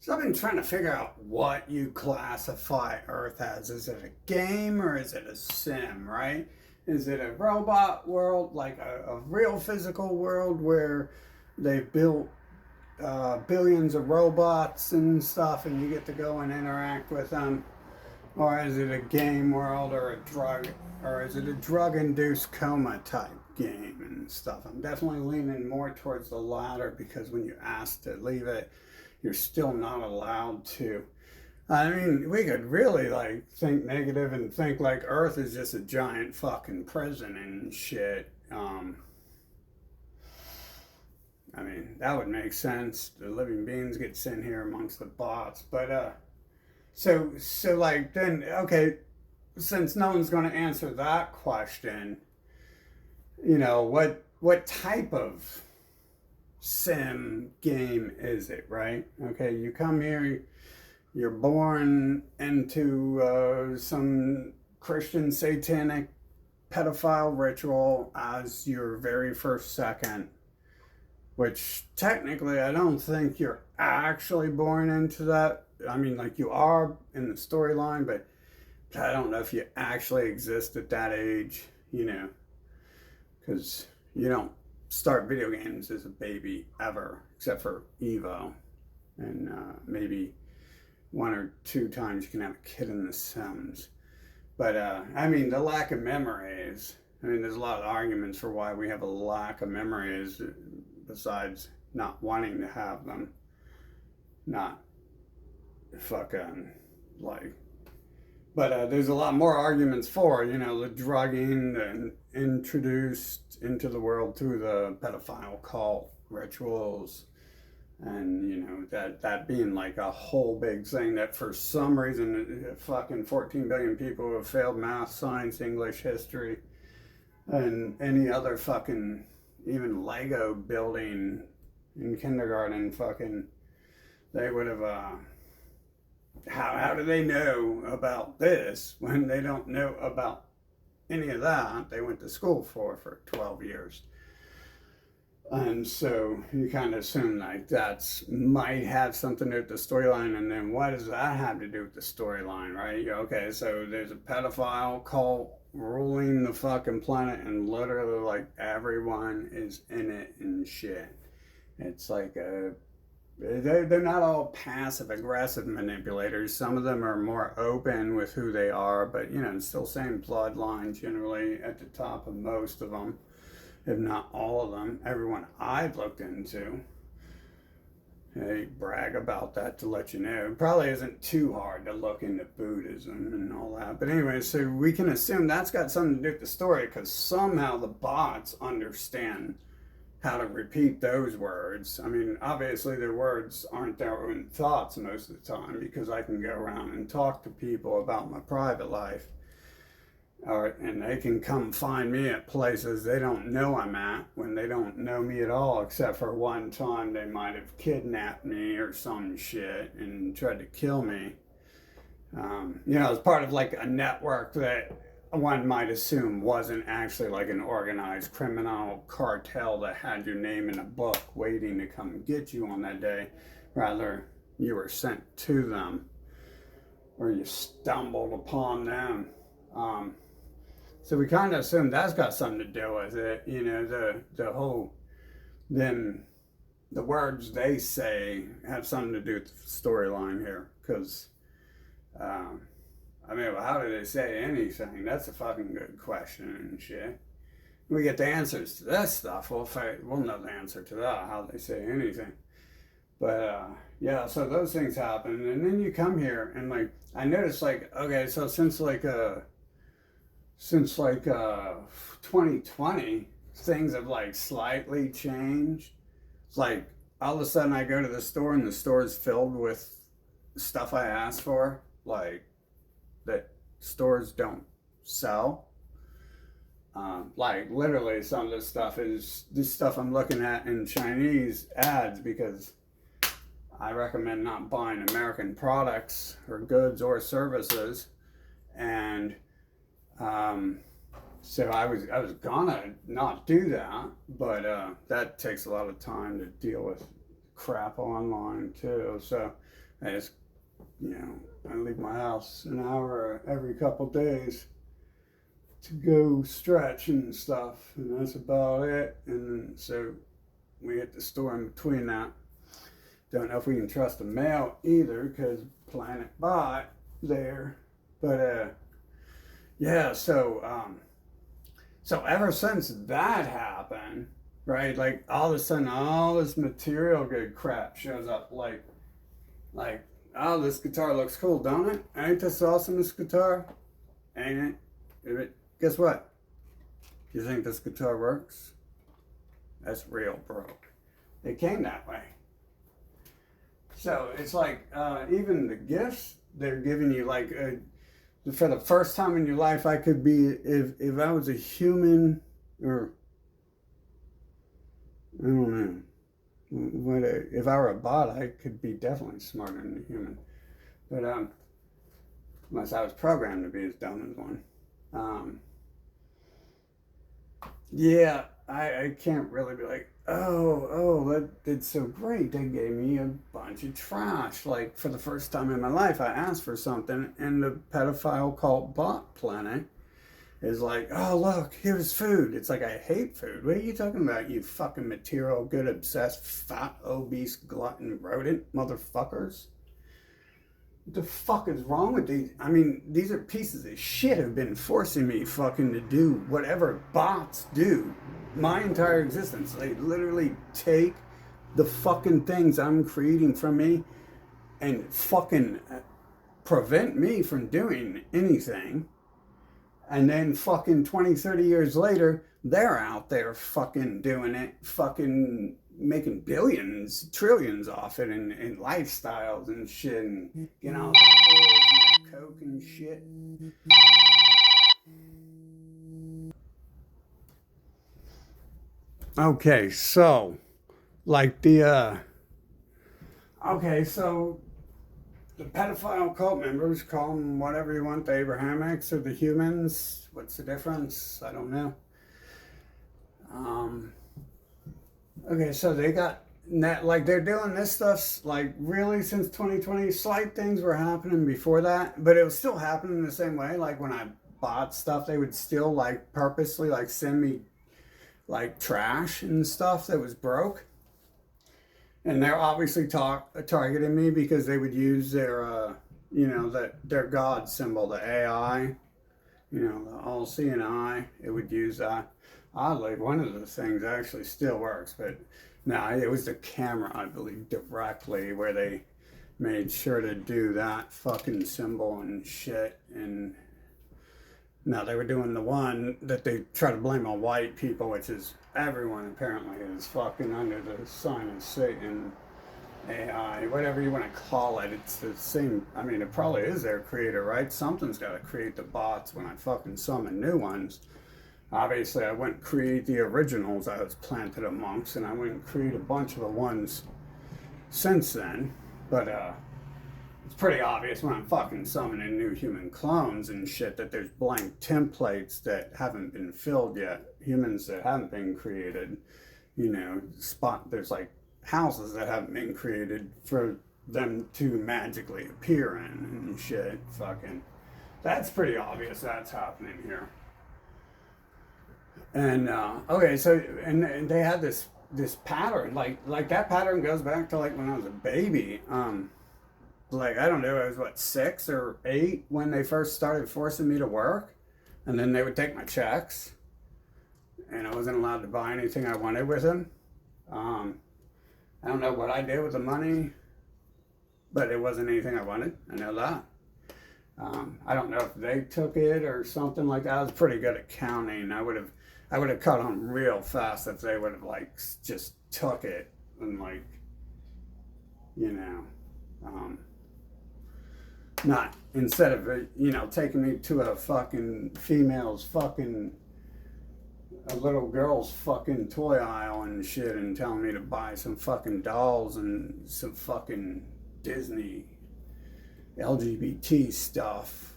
So I've been trying to figure out what you classify Earth as. Is it a game or is it a sim, right? Is it a robot world, like a real physical world where they've built billions of robots and stuff and you get to go and interact with them? Or is it a game world or is it a drug induced coma type game and stuff? I'm definitely leaning more towards the latter because when you ask to leave it, you're still not allowed to. I mean, we could really like think negative and think like Earth is just a giant fucking prison and shit. I mean, that would make sense. The living beings get sent here amongst the bots, but so like then okay, since no one's going to answer that question, what type of sim game is it, right? Okay, you come here, you're born into some Christian satanic pedophile ritual as your very first second, which technically I don't think you're actually born into that. I mean, like you are in the storyline, but I don't know if you actually exist at that age, because you don't start video games as a baby ever, except for Evo, and maybe one or two times you can have a kid in The Sims. But I mean, the lack of memories. I mean, there's a lot of arguments for why we have a lack of memories, besides not wanting to have them, not fucking like. But there's a lot more arguments for, the drugging and introduced into the world through the pedophile cult rituals, and that being like a whole big thing that for some reason fucking 14 billion people have failed math, science, English, history, and any other fucking even Lego building in kindergarten, fucking they would have how do they know about this when they don't know about any of that they went to school for 12 years? And so you kind of assume like that's might have something to do with the storyline, and then what does that have to do with the storyline, right? Okay, so there's a pedophile cult ruling the fucking planet, and literally like everyone is in it and shit. It's like they're not all passive aggressive manipulators. Some of them are more open with who they are, but it's still same bloodline generally at the top of most of them, if not all of them. Everyone I've looked into, they brag about that to let you know. It probably isn't too hard to look into Buddhism and all that. But anyway, so we can assume that's got something to do with the story because somehow the bots understand how to repeat those words. I mean, obviously their words aren't their own thoughts most of the time because I can go around and talk to people about my private life. And they can come find me at places they don't know I'm at when they don't know me at all, except for one time they might have kidnapped me or some shit and tried to kill me. It's part of like a network that one might assume wasn't actually like an organized criminal cartel that had your name in a book waiting to come get you on that day. Rather, you were sent to them or you stumbled upon them. So we kind of assume that's got something to do with it. The whole, then the words they say have something to do with the storyline here. Because, I mean, well, how do they say anything? That's a fucking good question and shit. We get the answers to this stuff. We'll know the answer to that, how they say anything. But yeah, so those things happen, and then you come here and like I noticed like okay, so since 2020, things have like slightly changed. It's like all of a sudden I go to the store and the store is filled with stuff I asked for, like that stores don't sell. Like literally, some of this stuff is this stuff I'm looking at in Chinese ads because I recommend not buying American products or goods or services, and so I was gonna not do that, but that takes a lot of time to deal with crap online too. So I just, I leave my house an hour every couple days to go stretch and stuff, and that's about it. And so we hit the store in between that. Don't know if we can trust the mail either, because Planet Bot there. But yeah, so ever since that happened, right? Like all of a sudden, all this material good crap shows up. Like, oh, this guitar looks cool, don't it? Ain't this awesome? This guitar, ain't it? Guess what? You think this guitar works? That's real broke. It came that way. So it's like even the gifts they're giving you, like for the first time in your life, I could be, if I was a human, or I don't know, if I were a bot, I could be definitely smarter than a human. But unless I was programmed to be as dumb as one. Yeah, I can't really be like, oh, that did so great. They gave me a bunch of trash. Like, for the first time in my life, I asked for something, and the pedophile cult Bot Planet is like, oh, look, here's food. It's like, I hate food. What are you talking about, you fucking material good, obsessed, fat, obese, glutton, rodent motherfuckers? What the fuck is wrong with these? I mean, these are pieces of shit have been forcing me fucking to do whatever bots do my entire existence. They literally take the fucking things I'm creating from me and fucking prevent me from doing anything. And then fucking 20, 30 years later, they're out there fucking doing it, fucking making billions, trillions off it in lifestyles and shit, and coke and shit. Okay, so like the pedophile cult members, call them whatever you want, the Abrahamics or the humans. What's the difference? I don't know. Okay, so they got that, like, they're doing this stuff like really since 2020. Slight things were happening before that, but it was still happening the same way. Like when I bought stuff, they would still like purposely like send me like trash and stuff that was broke. And they're obviously targeting me because they would use their, their God symbol, the AI, the all-seeing eye. It would use that. Oddly, one of the things actually still works, but no, it was the camera, I believe, directly where they made sure to do that fucking symbol and shit. And now they were doing the one that they try to blame on white people, which is everyone apparently is fucking under the sign of Satan, AI, whatever you want to call it. It's the same. I mean, it probably is their creator, right? Something's got to create the bots when I fucking summon new ones. Obviously, I wouldn't create the originals I was planted amongst, and I wouldn't create a bunch of the ones since then. But it's pretty obvious when I'm fucking summoning new human clones and shit that there's blank templates that haven't been filled yet. Humans that haven't been created, there's like houses that haven't been created for them to magically appear in and shit. Fucking, that's pretty obvious that's happening here. And okay, so and they had this pattern, like that pattern goes back to like when I was a baby. Like I don't know, I was what, 6 or 8 when they first started forcing me to work, and then they would take my checks, and I wasn't allowed to buy anything I wanted with them. I don't know what I did with the money, but it wasn't anything I wanted. I know that. I don't know if they took it or something like that. I was pretty good at counting. I would have cut on real fast if they would have like just took it and like, not instead of taking me to a fucking female's fucking a little girl's fucking toy aisle and shit and telling me to buy some fucking dolls and some fucking Disney LGBT stuff.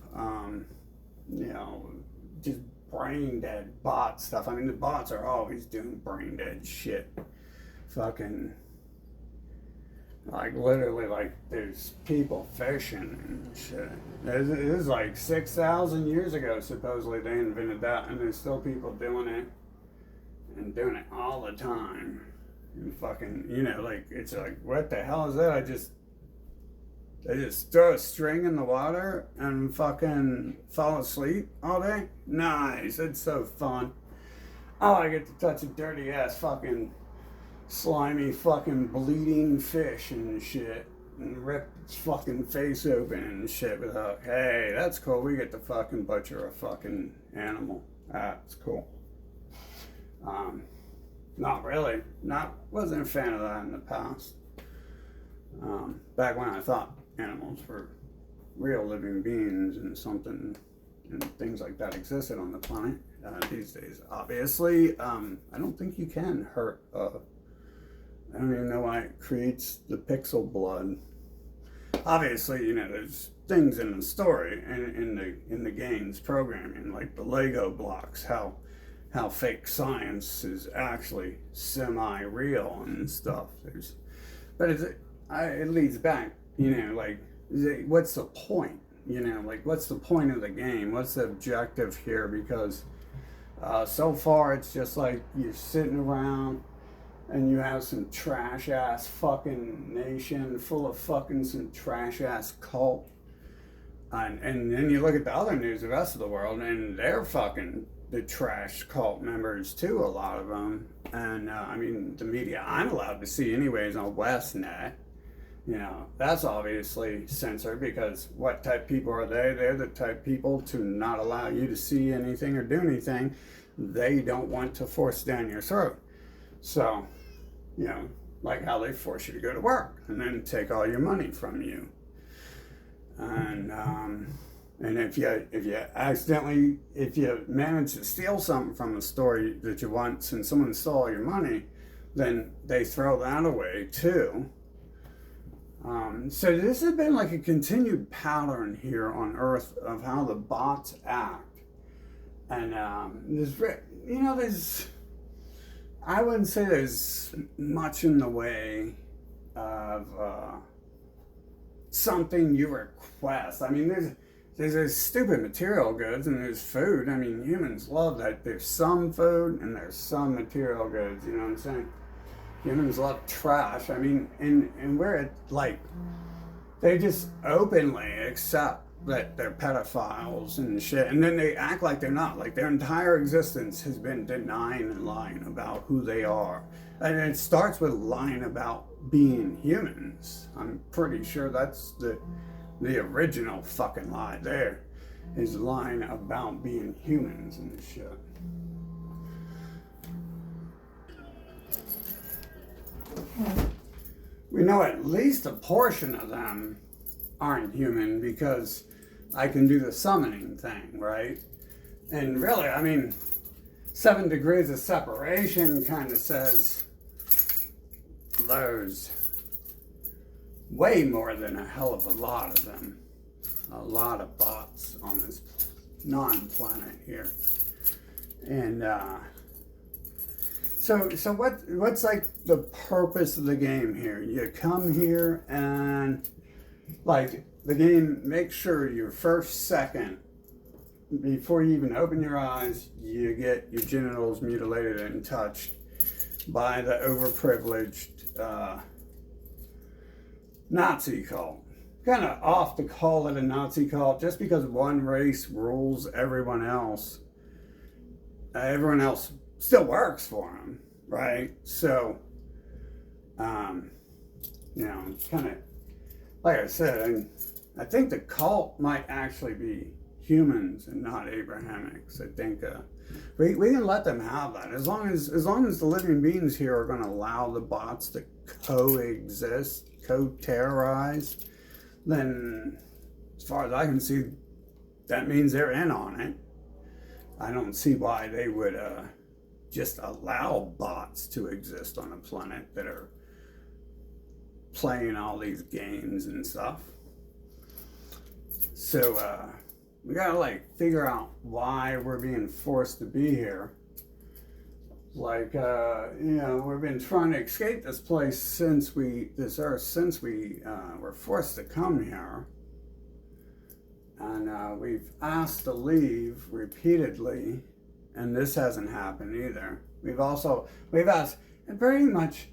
Just brain dead bot stuff. I mean, the bots are always doing brain dead shit. Fucking, Like literally, like there's people fishing and shit. It was like 6,000 years ago. Supposedly they invented that, and there's still people doing it and doing it all the time. And fucking, like it's like, what the hell is that? They just throw a string in the water and fucking fall asleep all day. Nice, it's so fun. Oh, I get to touch a dirty ass fucking slimy fucking bleeding fish and shit and rip its fucking face open and shit without, hey, that's cool. We get to fucking butcher a fucking animal. That's cool. Not really. Wasn't a fan of that in the past. Back when I thought animals were real living beings and something and things like that existed on the planet. These days, obviously, I don't think you can hurt I don't even know why it creates the pixel blood. Obviously, there's things in the story and in the game's programming, like the Lego blocks, how fake science is actually semi-real and stuff. But it leads back, what's the point? What's the point of the game? What's the objective here? Because so far it's just like you're sitting around and you have some trash ass fucking nation full of fucking some trash ass cult. And then you look at the other news, the rest of the world, and they're fucking the trash cult members too, a lot of them. And I mean, the media I'm allowed to see anyways on WestNet, that's obviously censored because what type of people are they? They're the type of people to not allow you to see anything or do anything they don't want to force down your throat. So, like how they force you to go to work and then take all your money from you. And if you manage to steal something from a store that you want and someone stole your money, then they throw that away too. So this has been like a continued pattern here on Earth of how the bots act. And there's I wouldn't say there's much in the way of something you request. I mean, there's stupid material goods and there's food. I mean, humans love that. There's some food and there's some material goods. You know what I'm saying? Humans love trash. I mean, and where it like they just openly accept that they're pedophiles and shit, and then they act like they're not. Like their entire existence has been denying and lying about who they are, and it starts with lying about being humans. I'm pretty sure that's the original fucking lie. There is lying about being humans and shit. We know at least a portion of them aren't human because I can do the summoning thing, right? And really, I mean, 7 degrees of separation kind of says there's way more than a hell of a lot of them. A lot of bots on this non-planet here. And so what's like the purpose of the game here? You come here and like the game makes sure your first second before you even open your eyes, you get your genitals mutilated and touched by the overprivileged Nazi cult. Kind of off to call it a Nazi cult just because one race rules everyone else. Everyone else still works for them, right? So, kind of, like I said, I think the cult might actually be humans and not Abrahamics. I think we can let them have that as long as the living beings here are going to allow the bots to coexist, co-terrorize. Then, as far as I can see, that means they're in on it. I don't see why they would just allow bots to exist on a planet that are playing all these games and stuff. So we gotta like figure out why we're being forced to be here. Like, we've been trying to escape this place this earth, since we were forced to come here. And we've asked to leave repeatedly, and this hasn't happened either. We've asked, and pretty much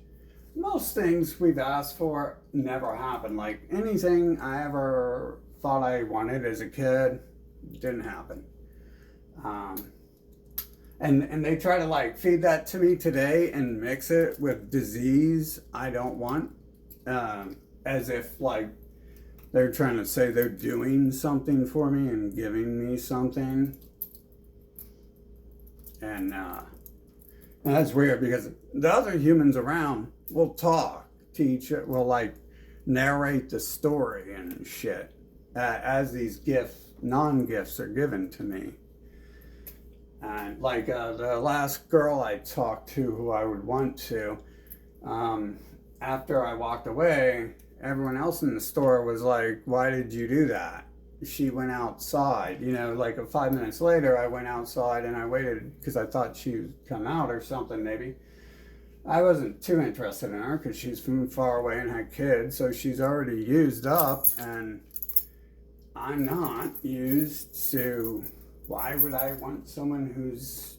most things we've asked for never happened. Like anything I ever thought I wanted as a kid didn't happen. And they try to like feed that to me today and mix it with disease I don't want, as if like they're trying to say they're doing something for me and giving me something. And that's weird because the other humans around will talk, will like narrate the story and shit as these non-gifts are given to me. And like the last girl I talked to, who I would want to, after I walked away, everyone else in the store was like, "Why did you do that?" She went outside, like 5 minutes later, I went outside and I waited because I thought she would come out or something, maybe. I wasn't too interested in her because she's from far away and had kids, so she's already used up, and I'm not used, so why would I want someone who's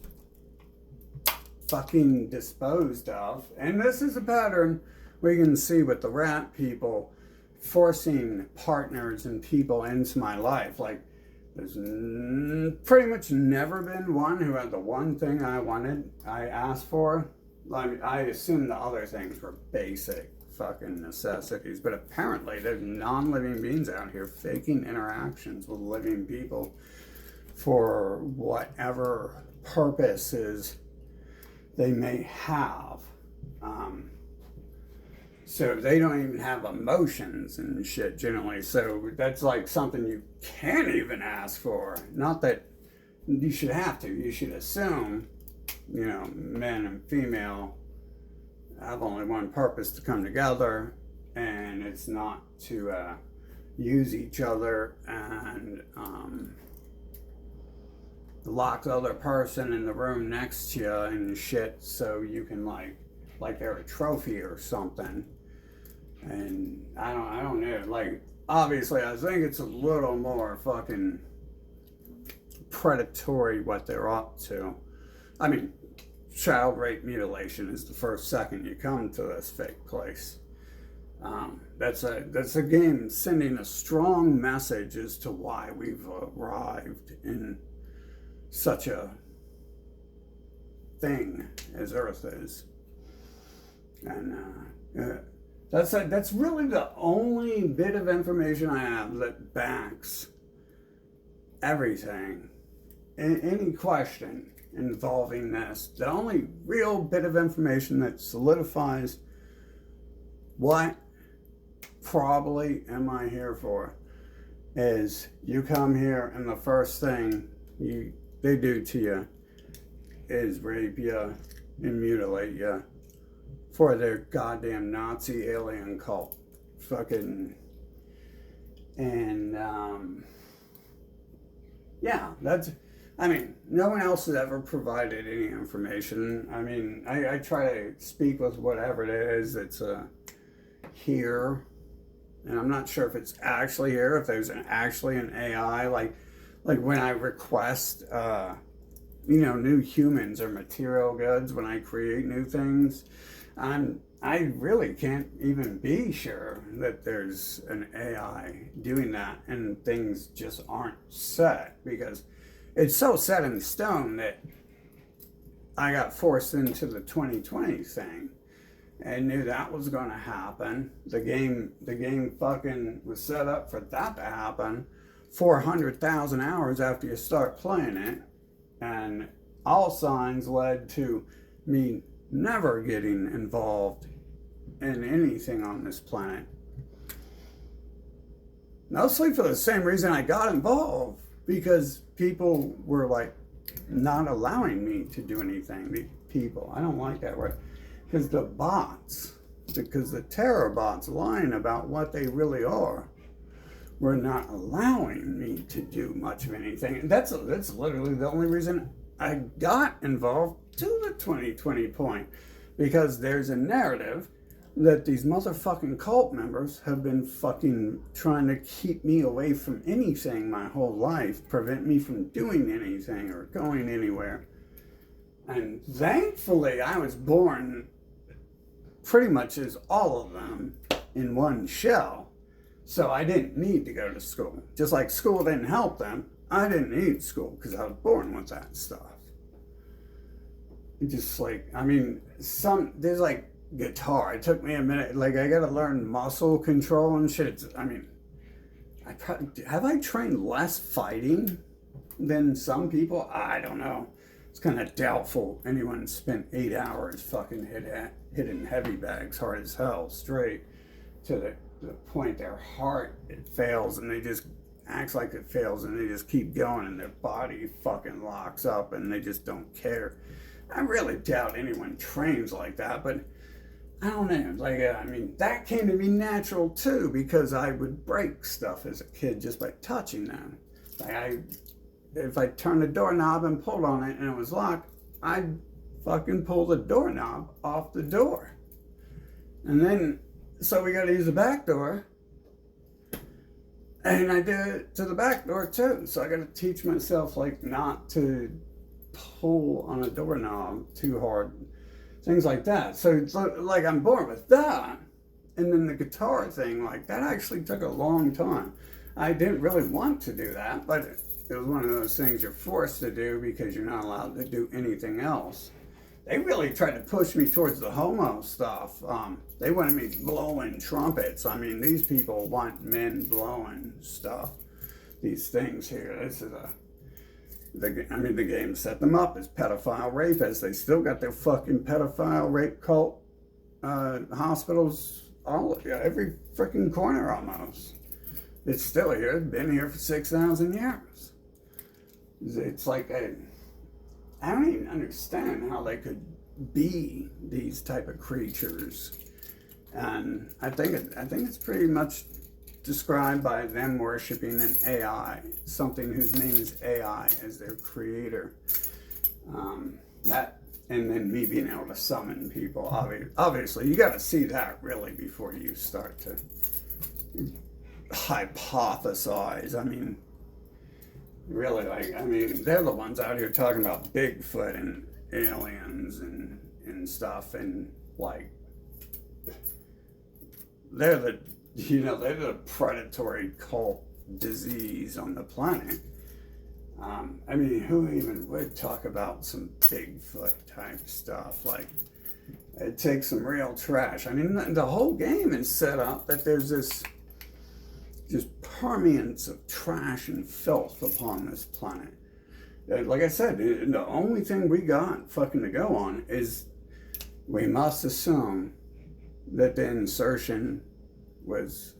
fucking disposed of? And this is a pattern we can see with the rat people forcing partners and people into my life. Like, there's pretty much never been one who had the one thing I asked for. I assume the other things were basic fucking necessities, but apparently there's non-living beings out here faking interactions with living people for whatever purposes they may have. So they don't even have emotions and shit generally. So that's like something you can't even ask for. Not that you should have to. You should assume, men and female have only one purpose: to come together, and it's not to use each other and lock the other person in the room next to you and shit, so you can like they're a trophy or something. And I don't know. Like, obviously, I think it's a little more fucking predatory what they're up to. I mean, child rape mutilation is the first second you come to this fake place. That's a game sending a strong message as to why we've arrived in such a thing as Earth is. And that's really the only bit of information I have that backs everything. Any question involving this, the only real bit of information that solidifies what probably am I here for is you come here and the first thing they do to you is rape you and mutilate you for their goddamn Nazi alien cult. Fucking. And, yeah, no one else has ever provided any information. I mean, I try to speak with whatever it is that's here, and I'm not sure if it's actually here, if there's actually an AI, like when I request, new humans or material goods, when I create new things, I really can't even be sure that there's an AI doing that, and things just aren't set, because it's so set in stone that I got forced into the 2020 thing and knew that was going to happen. The game fucking was set up for that to happen 400,000 hours after you start playing it, and all signs led to me never getting involved in anything on this planet. Mostly for the same reason I got involved, because people were like not allowing me to do anything. The people, I don't like that word, because the terror bots lying about what they really are were not allowing me to do much of anything. And that's literally the only reason I got involved to the 2020 point because there's a narrative that these motherfucking cult members have been fucking trying to keep me away from anything my whole life, prevent me from doing anything or going anywhere. And thankfully, I was born pretty much as all of them in one shell. So I didn't need to go to school. Just like school didn't help them, I didn't need school because I was born with that stuff. Just like, I mean, there's like guitar. It took me a minute. Like, I got to learn muscle control and shit. Have I trained less fighting than some people? I don't know. It's kind of doubtful anyone spent 8 hours fucking hitting heavy bags hard as hell straight to the point their heart, it fails, and they just acts like it fails, and they just keep going, and their body fucking locks up, and they just don't care. I really doubt anyone trains like that, but I don't know. Like, I mean, that came to me natural too, because I would break stuff as a kid just by touching them. Like, if I turned the doorknob and pulled on it and it was locked, I'd fucking pull the doorknob off the door. And then, so we got to use the back door. And I did it to the back door too. So I got to teach myself, like, not to pull on a doorknob too hard. Things like that. So it's like I'm born with that. And then the guitar thing, like, that actually took a long time. I didn't really want to do that, but it was one of those things you're forced to do because you're not allowed to do anything else. They really tried to push me towards the homo stuff. They wanted me blowing trumpets. I mean, these people want men blowing stuff. These things here. This is the game set them up as pedophile rapists. They still got their fucking pedophile rape cult hospitals every freaking corner almost. It's still here. It's been here for 6,000 years. It's like I don't even understand how they could be these type of creatures, and I think it's pretty much described by them worshiping an AI, something whose name is AI as their creator. That, and then me being able to summon people. Obviously, you got to see that really before you start to hypothesize. I mean, really, they're the ones out here talking about Bigfoot and aliens and stuff, and like, they're the predatory cult disease on the planet. Who even would talk about some Bigfoot type stuff? Like, it takes some real trash. I mean, the whole game is set up that there's this just permeance of trash and filth upon this planet. Like I said, the only thing we got fucking to go on is we must assume that the insertion was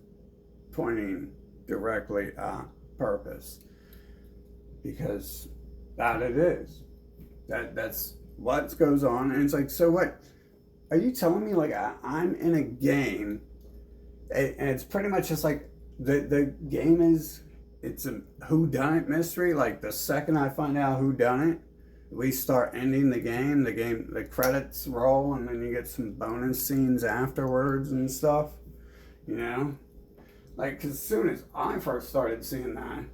pointing directly at purpose, because that it is. That's what goes on. And it's like, so what? Are you telling me, like, I'm in a game, and it's pretty much just like the game it's a whodunit mystery. Like, the second I find out who done it, we start ending the game, the credits roll, and then you get some bonus scenes afterwards and stuff, you know? Like, 'cause as soon as I first started seeing that,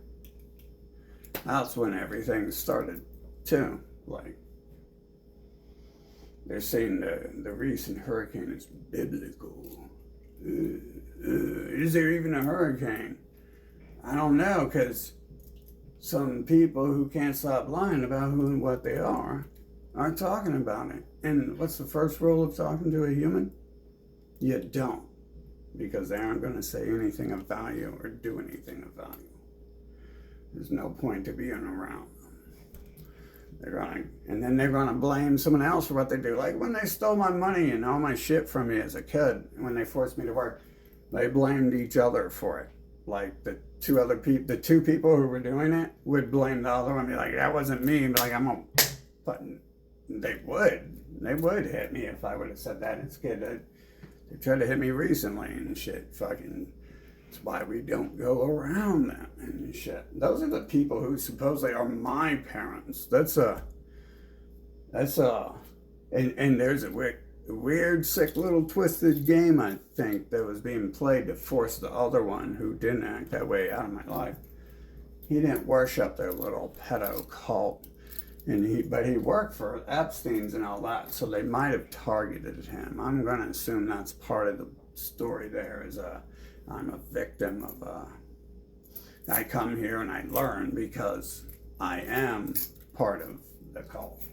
that's when everything started too. Like, they're saying the recent hurricane is biblical. Is there even a hurricane? I don't know, because some people who can't stop lying about who and what they are talking about it. And what's the first rule of talking to a human? You don't, because they aren't going to say anything of value or do anything of value. There's no point to being around them. And then they're gonna blame someone else for what they do. Like when they stole my money and all my shit from me as a kid, when they forced me to work, they blamed each other for it. Like the two people who were doing it would blame the other one, be like, that wasn't me. But like, they would hit me if I would have said that as a kid. They tried to hit me recently and shit. Fucking, that's why we don't go around them and shit. Those are the people who supposedly are my parents. That's That's and there's a weird, sick little twisted game I think that was being played to force the other one who didn't act that way out of my life. He didn't worship their little pedo cult, but he worked for Epstein's and all that, so they might have targeted him. I'm gonna assume that's part of the story. There is I'm a victim of I come here and I learn because I am part of the cult.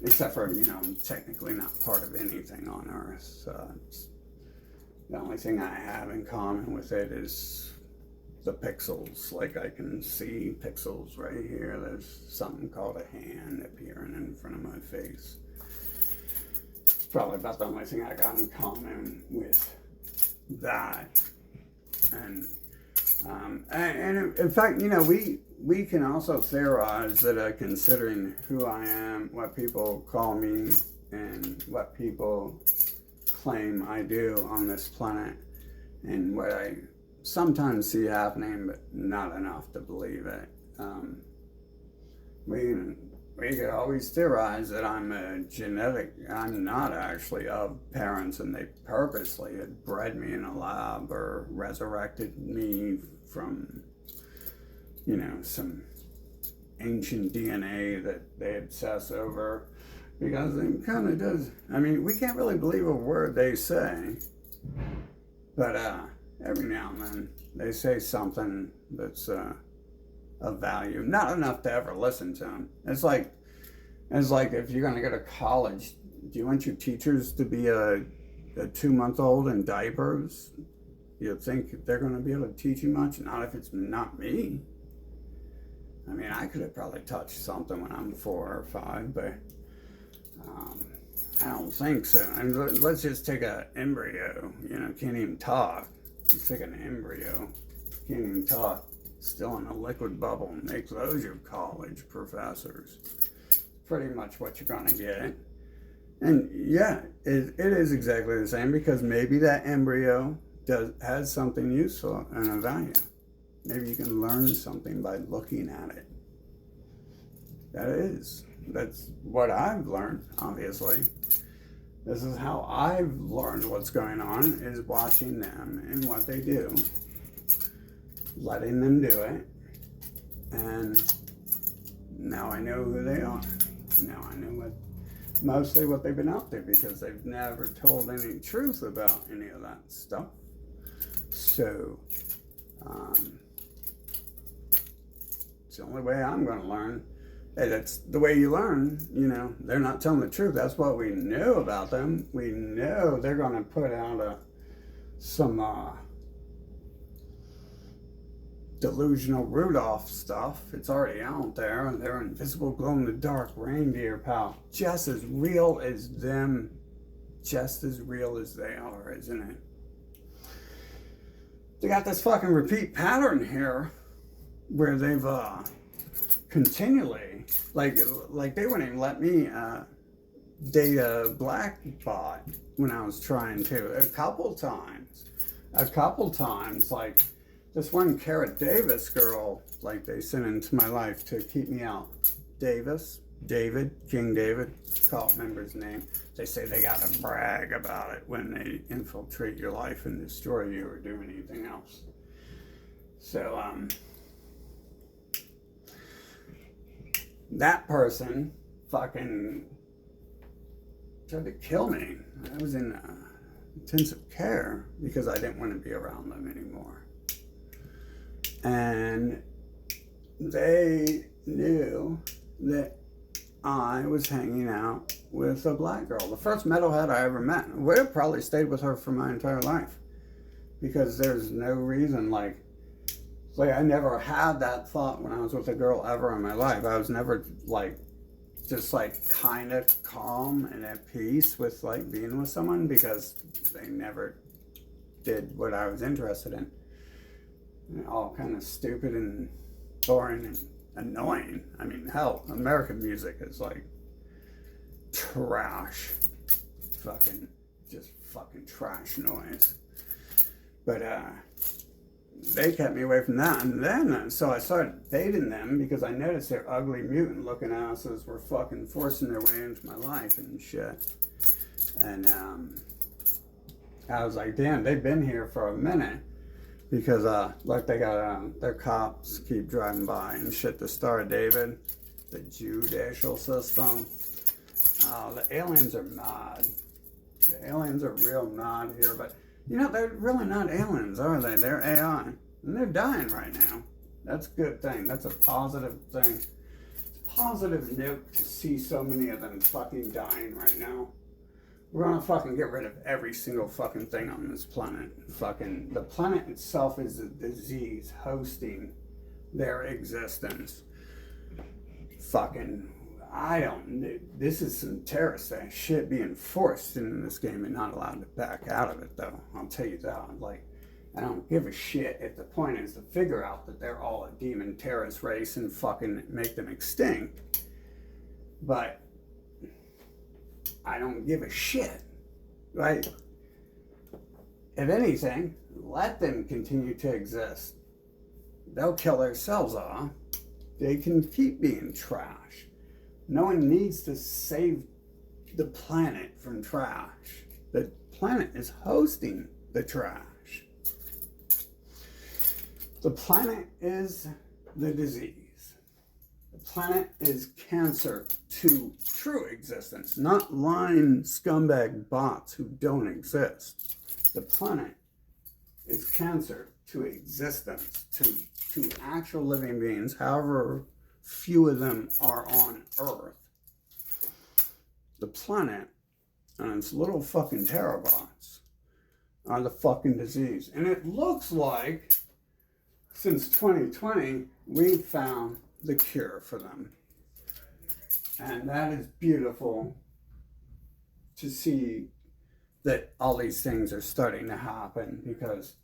Except for, I'm technically not part of anything on Earth. The only thing I have in common with it is the pixels. Like I can see pixels right here. There's something called a hand appearing in front of my face. It's probably about the only thing I got in common with that. And in fact, we can also theorize that considering who I am, what people call me, and what people claim I do on this planet, and what I sometimes see happening, but not enough to believe it. We could always theorize that I'm not actually of parents and they purposely had bred me in a lab or resurrected me from, some ancient DNA that they obsess over. Because it kind of does, we can't really believe a word they say, but every now and then they say something that's of value. Not enough to ever listen to them. It's like if you're going to go to college, do you want your teachers to be a 2-month-old in diapers? You think they're going to be able to teach you much? Not if it's not me. I could have probably touched something when I'm 4 or 5, but I don't think so. Let's just take an embryo. Can't even talk. Let's take an embryo. Can't even talk. Still in a liquid bubble and make those your college professors. Pretty much what you're gonna get. And yeah, it is exactly the same, because maybe that embryo has something useful and a value. Maybe you can learn something by looking at it. That's what I've learned, obviously. This is how I've learned what's going on, is watching them and what they do. Letting them do it, and now I know who they are. Now I know mostly what they've been up to, because they've never told any truth about any of that stuff. So, it's the only way I'm going to learn. Hey, that's the way you learn. They're not telling the truth. That's what we know about them. We know they're going to put out some delusional Rudolph stuff. It's already out there. Their invisible glow-in-the-dark reindeer pal. Just as real as them. Just as real as they are, isn't it? They got this fucking repeat pattern here where they've continually, like they wouldn't even let me date a black bot when I was trying to. A couple times, like this one Cara Davis girl, like they sent into my life to keep me out. King David, can't remember his name. They say they gotta brag about it when they infiltrate your life and destroy you or do anything else. So, that person fucking tried to kill me. I was in intensive care because I didn't want to be around them anymore. And they knew that I was hanging out with a black girl. The first metalhead I ever met. Would have probably stayed with her for my entire life. Because there's no reason, like I never had that thought when I was with a girl ever in my life. I was never just kind of calm and at peace with being with someone, because they never did what I was interested in. And all kind of stupid and boring and annoying. Hell, American music is trash. Fucking trash noise. But they kept me away from that. And then, so I started dating them because I noticed their ugly mutant looking asses were fucking forcing their way into my life and shit. And I was like, damn, they've been here for a minute. Because, like, they got, their cops keep driving by and shit. The Star of David, the judicial system. The aliens are mad. The aliens are real mad here, but you know, they're really not aliens, are they? They're AI. And they're dying right now. That's a good thing. That's a positive thing. It's a positive note to see so many of them fucking dying right now. We're gonna fucking get rid of every single fucking thing on this planet. Fucking, the planet itself is a disease hosting their existence. Fucking, this is some terrorist shit being forced into this game and not allowed to back out of it, though. I'll tell you that. Like, I don't give a shit if the point is to figure out that they're all a demon terrorist race and fucking make them extinct. But I don't give a shit, right? If anything, let them continue to exist. They'll kill themselves off. They can keep being trash. No one needs to save the planet from trash. The planet is hosting the trash. The planet is the disease. The planet is cancer to true existence, not lying scumbag bots who don't exist. The planet is cancer to existence, to actual living beings, however few of them are on Earth. The planet and its little fucking terrorbots are the fucking disease. And it looks like since 2020, we've found the cure for them. And that is beautiful to see that all these things are starting to happen, because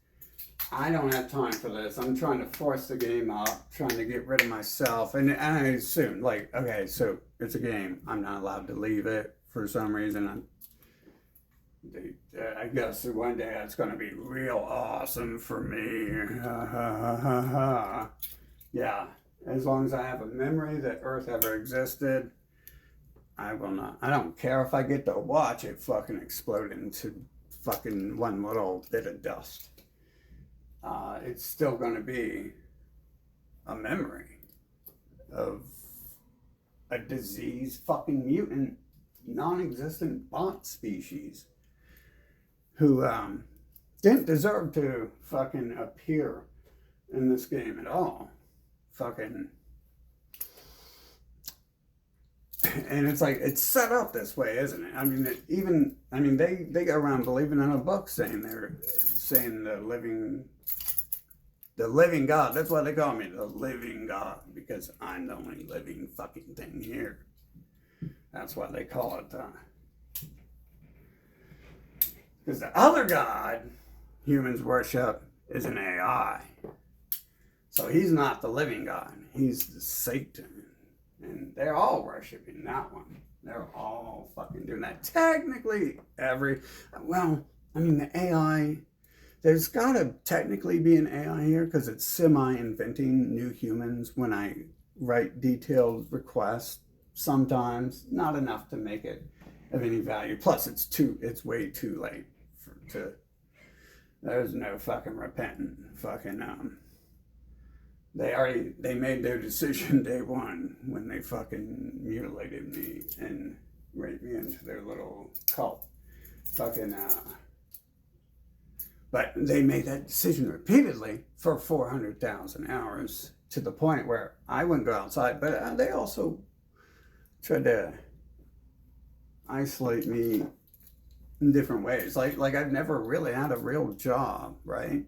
I don't have time for this. I'm trying to force the game up, trying to get rid of myself. And I assume, like, okay, so it's a game. I'm not allowed to leave it for some reason. I guess one day it's going to be real awesome for me. Yeah, as long as I have a memory that Earth ever existed, I will not. I don't care if I get to watch it fucking explode into fucking one little bit of dust. It's still going to be a memory of a diseased fucking mutant, non-existent bot species who didn't deserve to fucking appear in this game at all. Fucking. And it's like, it's set up this way, isn't it? I mean, they go around believing in a book saying the living God. That's why they call me the living God, because I'm the only living fucking thing here. That's why they call it that. Because the other God humans worship is an AI. So he's not the living God. He's the Satan. And they're all worshiping that one. They're all fucking doing that. Technically, the AI, there's got to technically be an AI here, because it's semi-inventing new humans when I write detailed requests. Sometimes, not enough to make it of any value. Plus, it's way too late there's no fucking repenting. Fucking, they made their decision day one when they fucking mutilated me and raped me into their little cult. Fucking, but they made that decision repeatedly for 400,000 hours, to the point where I wouldn't go outside. But they also tried to isolate me in different ways. Like I've never really had a real job, right?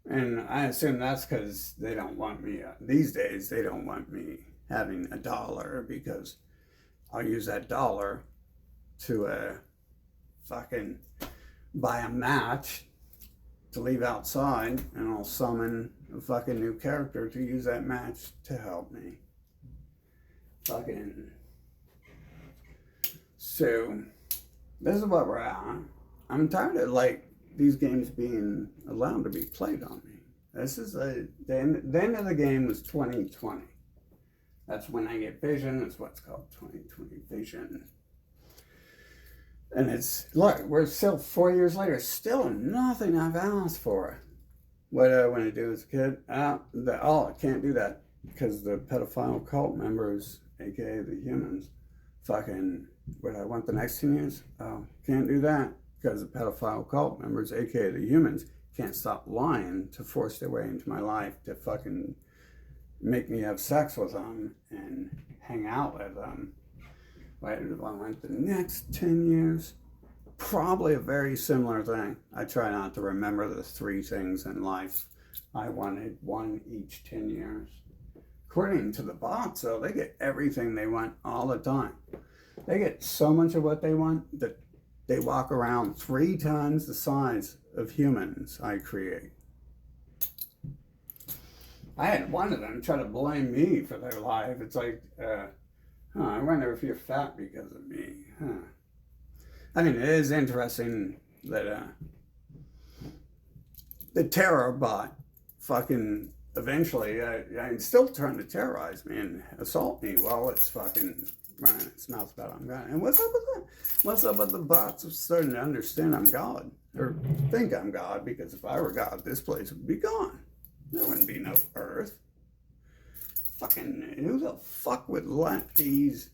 And I assume that's because they don't want me, these days, they don't want me having a dollar, because I'll use that dollar to fucking buy a match to leave outside, and I'll summon a fucking new character to use that match to help me. Fucking. So, this is what we're at. I'm tired of, like, these games being allowed to be played on me. This is the end of the game was 2020. That's when I get vision. It's what's called 2020 vision. And it's, look, we're still 4 years later, still nothing I've asked for. What I want to do as a kid, I can't do that because the pedophile cult members, aka the humans, fucking, what I want the next 10 years? Oh, can't do that because the pedophile cult members, aka the humans, can't stop lying to force their way into my life to fucking make me have sex with them and hang out with them. Why do I want the next 10 years? Probably a very similar thing. I try not to remember the 3 things in life I wanted, one each 10 years. According to the bots, though, they get everything they want all the time. They get so much of what they want that they walk around 3 times the size of humans I create. I had one of them try to blame me for their life. It's like, I wonder if you're fat because of me. I mean, it is interesting that the terror bot fucking eventually, it's still trying to terrorize me and assault me while it's fucking running its mouth about I'm God. And what's up with that? What's up with the bots starting to understand I'm God? Or think I'm God, because if I were God, this place would be gone. There wouldn't be no Earth. Fucking, who the fuck would let these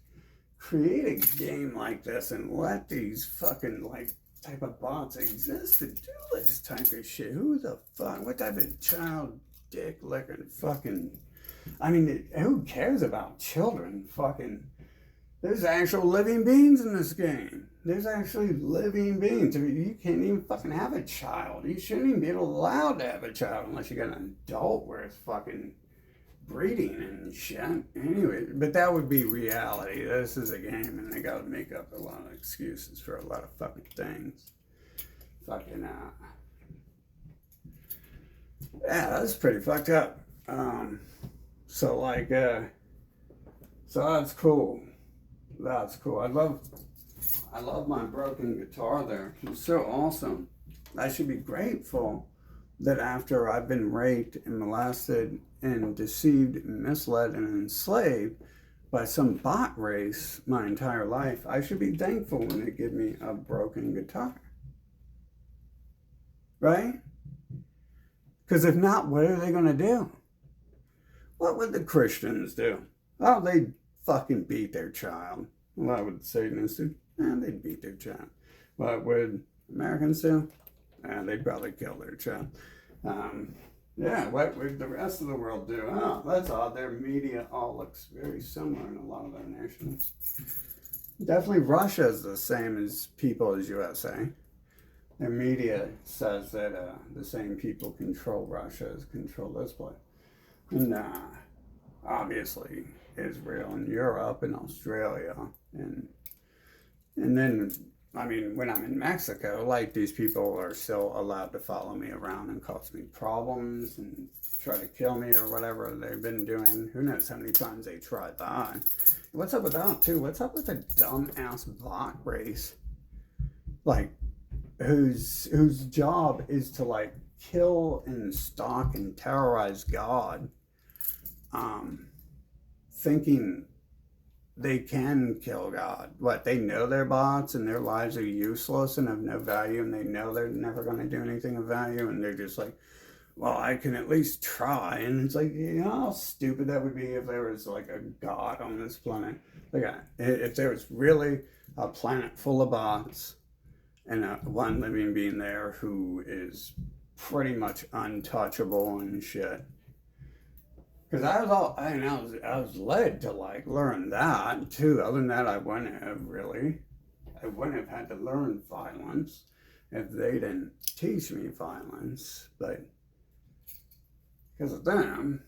create a game like this and let these fucking, like, type of bots exist to do this type of shit? Who the fuck? What type of child dick licking fucking... I mean, who cares about children? Fucking... There's actual living beings in this game. There's actually living beings. I mean, you can't even fucking have a child. You shouldn't even be allowed to have a child unless you got an adult where it's fucking breeding and shit. Anyway, but that would be reality. This is a game and they gotta make up a lot of excuses for a lot of fucking things. Fucking, yeah, that's pretty fucked up. So like, so that's cool. That's cool. I love my broken guitar there. It's so awesome. I should be grateful that after I've been raped and molested and deceived and misled and enslaved by some bot race my entire life, I should be thankful when they give me a broken guitar. Right? Because if not, what are they going to do? What would the Christians do? Oh, they'd fucking beat their child. What would the Satanists do? They'd beat their child. What would Americans do? They'd probably kill their child. Yeah, what would the rest of the world do? Oh, that's odd. Their media all looks very similar in a lot of their nations. Definitely Russia is the same as people as USA. Their media says that the same people control Russia as control this place. And obviously Israel and Europe and Australia and then, I mean, when I'm in Mexico, like, these people are still allowed to follow me around and cause me problems and try to kill me or whatever they've been doing. Who knows how many times they tried that. What's up with that, too? What's up with the dumb-ass bot race? Like, whose job is to, like, kill and stalk and terrorize God, thinking they can kill God. What, they know they're bots and their lives are useless and of no value and they know they're never going to do anything of value and they're just like, well, I can at least try. And it's like, you know how stupid that would be if there was like a God on this planet. Like, if there was really a planet full of bots and one living being there who is pretty much untouchable and shit. Because I was led to like learn that too. Other than that, I wouldn't have had to learn violence if they didn't teach me violence. But because of them,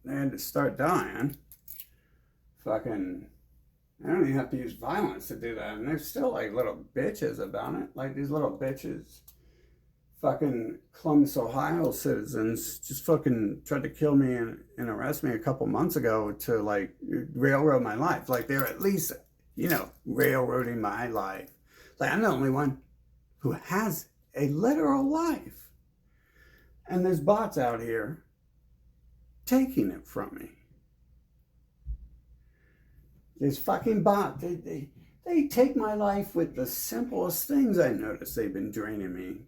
they had to start dying. Fucking, I don't even have to use violence to do that. And they're still like little bitches about it. Like these little bitches. Fucking Columbus, Ohio citizens just fucking tried to kill me and arrest me a couple months ago to like railroad my life. Like they're at least, you know, railroading my life. Like I'm the only one who has a literal life. And there's bots out here taking it from me. There's fucking bots. They take my life with the simplest things. I notice they've been draining me.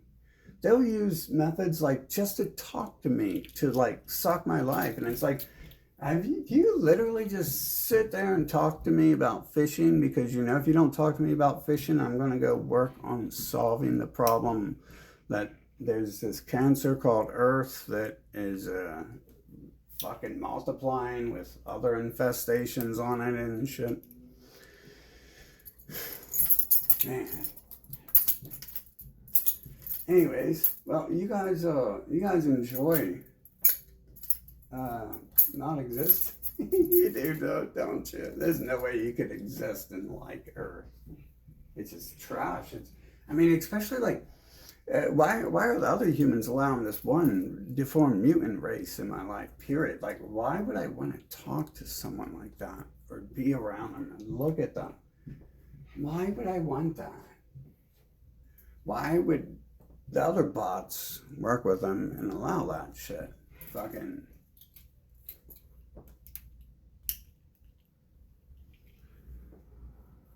They'll use methods like just to talk to me, to like suck my life. And it's like, do you literally just sit there and talk to me about fishing? Because, you know, if you don't talk to me about fishing, I'm going to go work on solving the problem that there's this cancer called Earth that is fucking multiplying with other infestations on it and shit. Man. Anyways, well, you guys enjoy not exist. You do, though, don't you? There's no way you could exist in like Earth. It's just trash. I mean, especially like, why are the other humans allowing this one deformed mutant race in my life? Period. Like, why would I want to talk to someone like that or be around them and look at them? Why would I want that? Why would the other bots work with them and allow that shit? Fucking.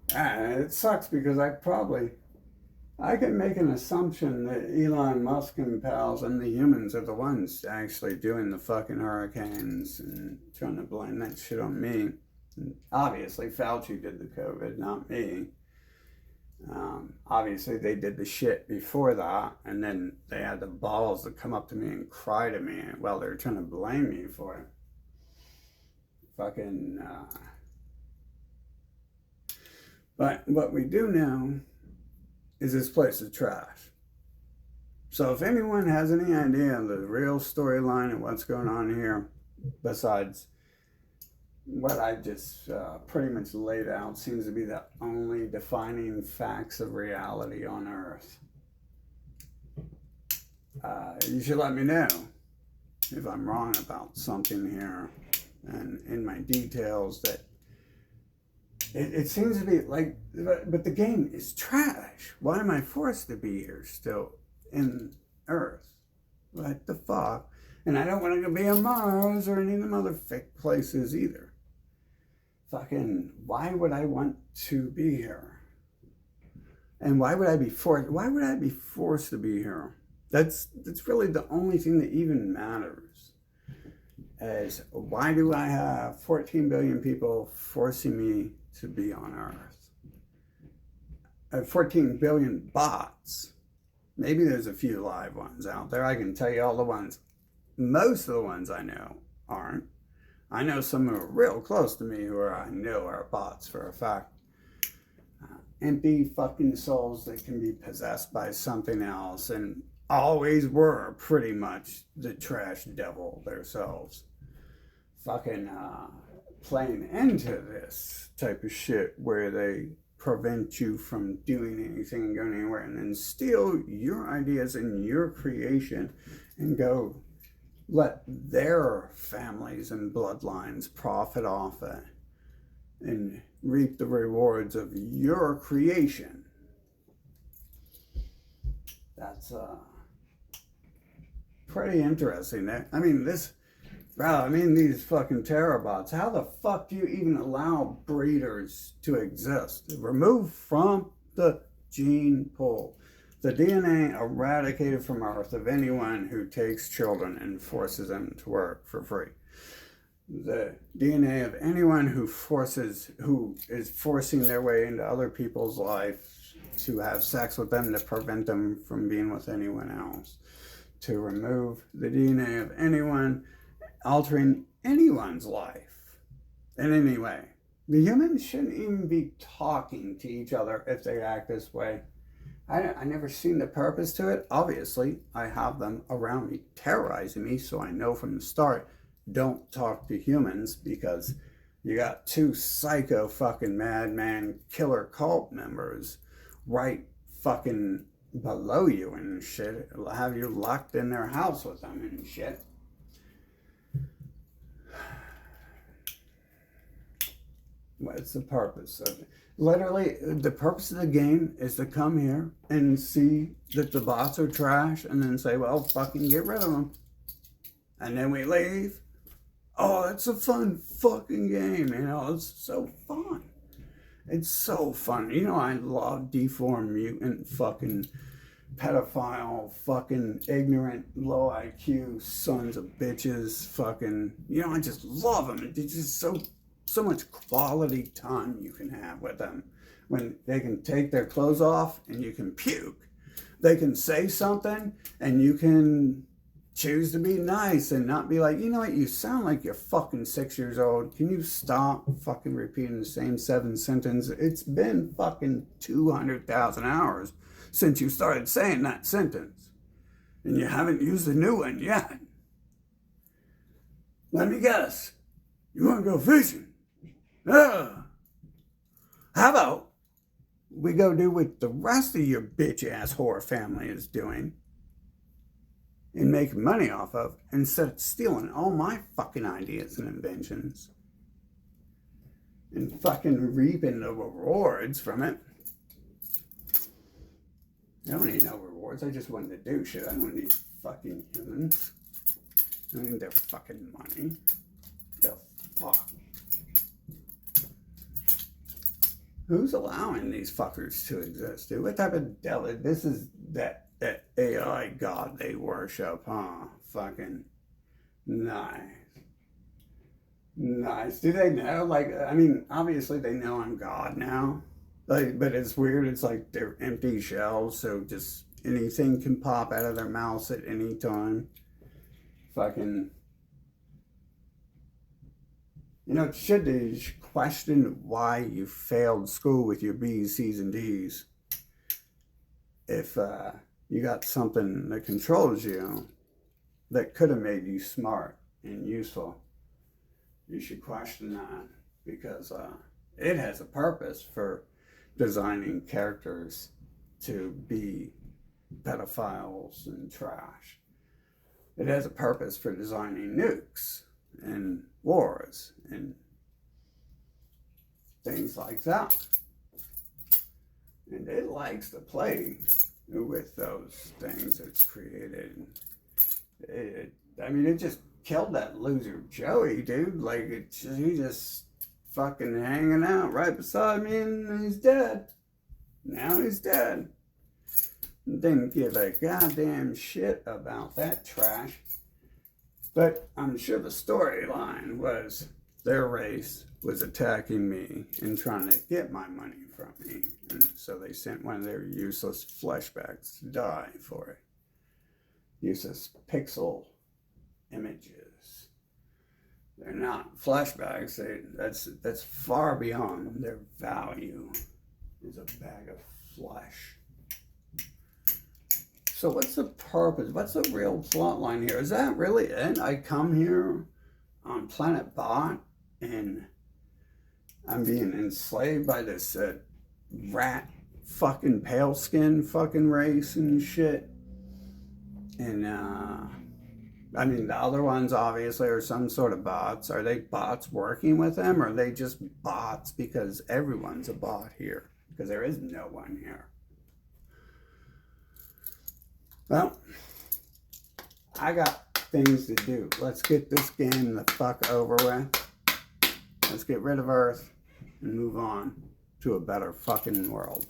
It sucks because I can make an assumption that Elon Musk and pals and the humans are the ones actually doing the fucking hurricanes and trying to blame that shit on me. And obviously, Fauci did the COVID, not me. Obviously, they did the shit before that, and then they had the balls to come up to me and cry to me while they were trying to blame me for it. Fucking. But what we do know is this place is trash. So if anyone has any idea of the real storyline of what's going on here, besides what I just pretty much laid out, seems to be the only defining facts of reality on Earth, you should let me know if I'm wrong about something here and in my details that it seems to be like, but the game is trash. Why am I forced to be here still in Earth? What the fuck? And I don't want to be on Mars or any of them other fake places either. Fucking, why would I want to be here? And why would I be forced? Why would I be forced to be here? That's really the only thing that even matters. As why do I have 14 billion people forcing me to be on Earth? 14 billion bots. Maybe there's a few live ones out there. I can tell you all the ones. Most of the ones I know aren't. I know some who are real close to me who I know are bots for a fact. Empty fucking souls that can be possessed by something else and always were pretty much the trash devil themselves. Fucking playing into this type of shit where they prevent you from doing anything and going anywhere and then steal your ideas and your creation and go let their families and bloodlines profit off it and reap the rewards of your creation. That's pretty interesting. I mean, these fucking Terrorbots, how the fuck do you even allow breeders to exist? Removed from the gene pool. The DNA eradicated from Earth of anyone who takes children and forces them to work for free. The DNA of anyone who is forcing their way into other people's lives to have sex with them to prevent them from being with anyone else. To remove the DNA of anyone altering anyone's life in any way. The humans shouldn't even be talking to each other if they act this way. I never seen the purpose to it. Obviously, I have them around me terrorizing me, so I know from the start, don't talk to humans because you got two psycho fucking madman killer cult members right fucking below you and shit. It'll have you locked in their house with them and shit. What's the purpose of it? Literally, the purpose of the game is to come here and see that the bots are trash and then say, well, fucking get rid of them. And then we leave. Oh, it's a fun fucking game, you know, it's so fun. It's so fun. You know, I love deformed mutant fucking pedophile, fucking ignorant, low IQ sons of bitches, fucking, you know, I just love them. It's just so much quality time you can have with them. When they can take their clothes off and you can puke. They can say something and you can choose to be nice and not be like, you know what, you sound like you're fucking 6 years old. Can you stop fucking repeating the same 7 sentences? It's been fucking 200,000 hours since you started saying that sentence. And you haven't used the new one yet. Let me guess. You want to go fishing? How about we go do what the rest of your bitch-ass whore family is doing and making money off of instead of stealing all my fucking ideas and inventions and fucking reaping the rewards from it. I don't need no rewards. I just wanted to do shit. I don't need fucking humans. I don't need their fucking money. The fuck? Who's allowing these fuckers to exist, dude? What type of devil? This is that AI god they worship, huh? Fucking nice. Nice. Do they know? Like, I mean, obviously they know I'm God now. Like, but it's weird. It's like they're empty shells, so just anything can pop out of their mouths at any time. Fucking, you know, should they question why you failed school with your B's, C's, and D's? If you got something that controls you that could have made you smart and useful, you should question that, because it has a purpose for designing characters to be pedophiles and trash. It has a purpose for designing nukes and wars and things like that. And it likes to play with those things it's created. I mean, it just killed that loser Joey, dude. Like, he just fucking hanging out right beside me and he's dead. Now he's dead. Didn't give a goddamn shit about that trash. But I'm sure the storyline was their race was attacking me and trying to get my money from me. And so they sent one of their useless flashbacks to die for it. Useless pixel images. They're not flashbacks. That's far beyond their value. Is a bag of flesh. So what's the purpose? What's the real plot line here? Is that really it? I come here on Planet Bot and I'm being enslaved by this rat fucking pale skin fucking race and shit. And I mean, the other ones obviously are some sort of bots. Are they bots working with them, or are they just bots because everyone's a bot here? Because there is no one here. Well, I got things to do. Let's get this game the fuck over with. Let's get rid of Earth and move on to a better fucking world.